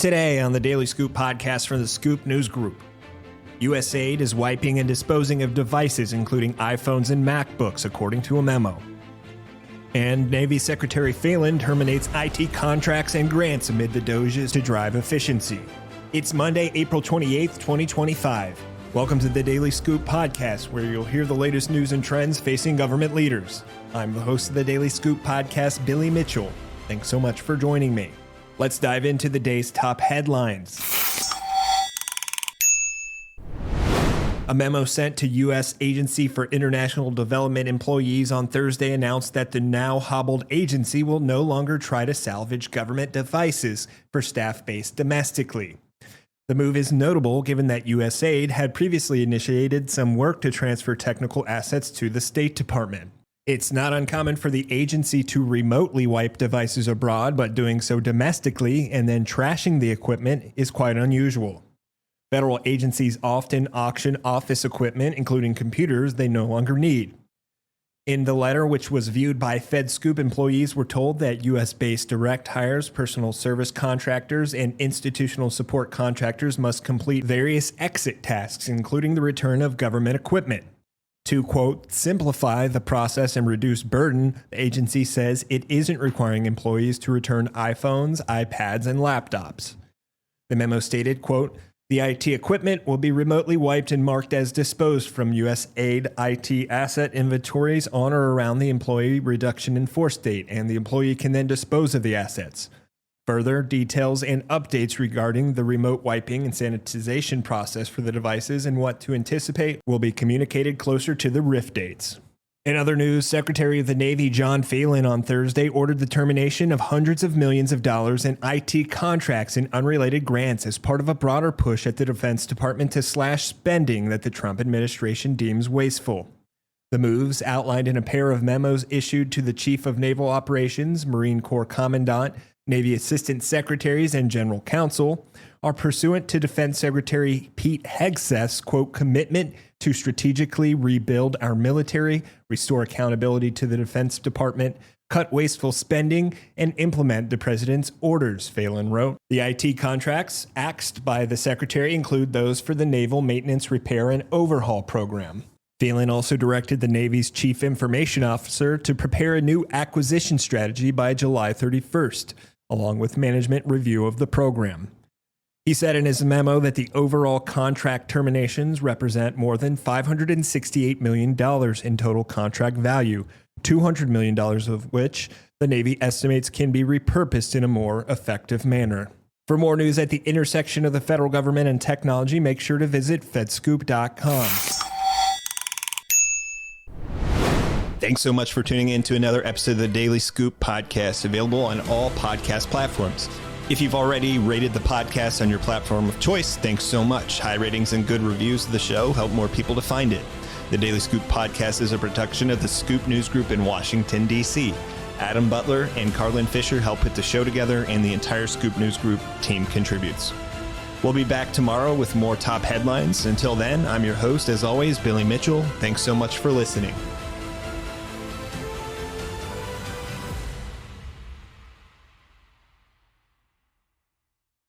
Today on the Daily Scoop podcast from the Scoop News Group, USAID is wiping and disposing of devices including iPhones and MacBooks, according to a memo. And Navy Secretary Phelan terminates IT contracts and grants amid the DOGE to drive efficiency. It's Monday, April 28th, 2025. Welcome to the Daily Scoop podcast, where you'll hear the latest news and trends facing government leaders. I'm the host of the Daily Scoop podcast, Billy Mitchell. Thanks so much for joining me. Let's dive into the day's top headlines. A memo sent to U.S. Agency for International Development employees on Thursday announced that the now hobbled agency will no longer try to salvage government devices for staff based domestically. The move is notable given that USAID had previously initiated some work to transfer technical assets to the State Department. It's not uncommon for the agency to remotely wipe devices abroad, but doing so domestically and then trashing the equipment is quite unusual. Federal agencies often auction office equipment, including computers, they no longer need. In the letter, which was viewed by FedScoop, employees were told that U.S.-based direct hires, personal service contractors, and institutional support contractors must complete various exit tasks, including the return of government equipment. To, quote, simplify the process and reduce burden, the agency says it isn't requiring employees to return iPhones, iPads, and laptops. The memo stated, quote, the IT equipment will be remotely wiped and marked as disposed from USAID IT asset inventories on or around the employee reduction in force date, and the employee can then dispose of the assets. Further details and updates regarding the remote wiping and sanitization process for the devices and what to anticipate will be communicated closer to the RIF dates. In other news, Secretary of the Navy John Phelan on Thursday ordered the termination of hundreds of millions of dollars in IT contracts and unrelated grants as part of a broader push at the Defense Department to slash spending that the Trump administration deems wasteful. The moves, outlined in a pair of memos issued to the Chief of Naval Operations, Marine Corps Commandant, Navy Assistant Secretaries, and General Counsel, are pursuant to Defense Secretary Pete Hegseth's, quote, commitment to strategically rebuild our military, restore accountability to the Defense Department, cut wasteful spending, and implement the President's orders, Phelan wrote. The IT contracts axed by the Secretary include those for the Naval Maintenance, Repair, and Overhaul Program. Phelan also directed the Navy's Chief Information Officer to prepare a new acquisition strategy by July 31st, along with management review of the program. He said in his memo that the overall contract terminations represent more than $568 million in total contract value, $200 million of which the Navy estimates can be repurposed in a more effective manner. For more news at the intersection of the federal government and technology, make sure to visit fedscoop.com. Thanks so much for tuning in to another episode of the Daily Scoop podcast, available on all podcast platforms. If you've already rated the podcast on your platform of choice, thanks so much. High ratings and good reviews of the show help more people to find it. The Daily Scoop podcast is a production of the Scoop News Group in Washington, D.C. Adam Butler and Carlin Fisher help put the show together, and the entire Scoop News Group team contributes. We'll be back tomorrow with more top headlines. Until then, I'm your host, as always, Billy Mitchell. Thanks so much for listening.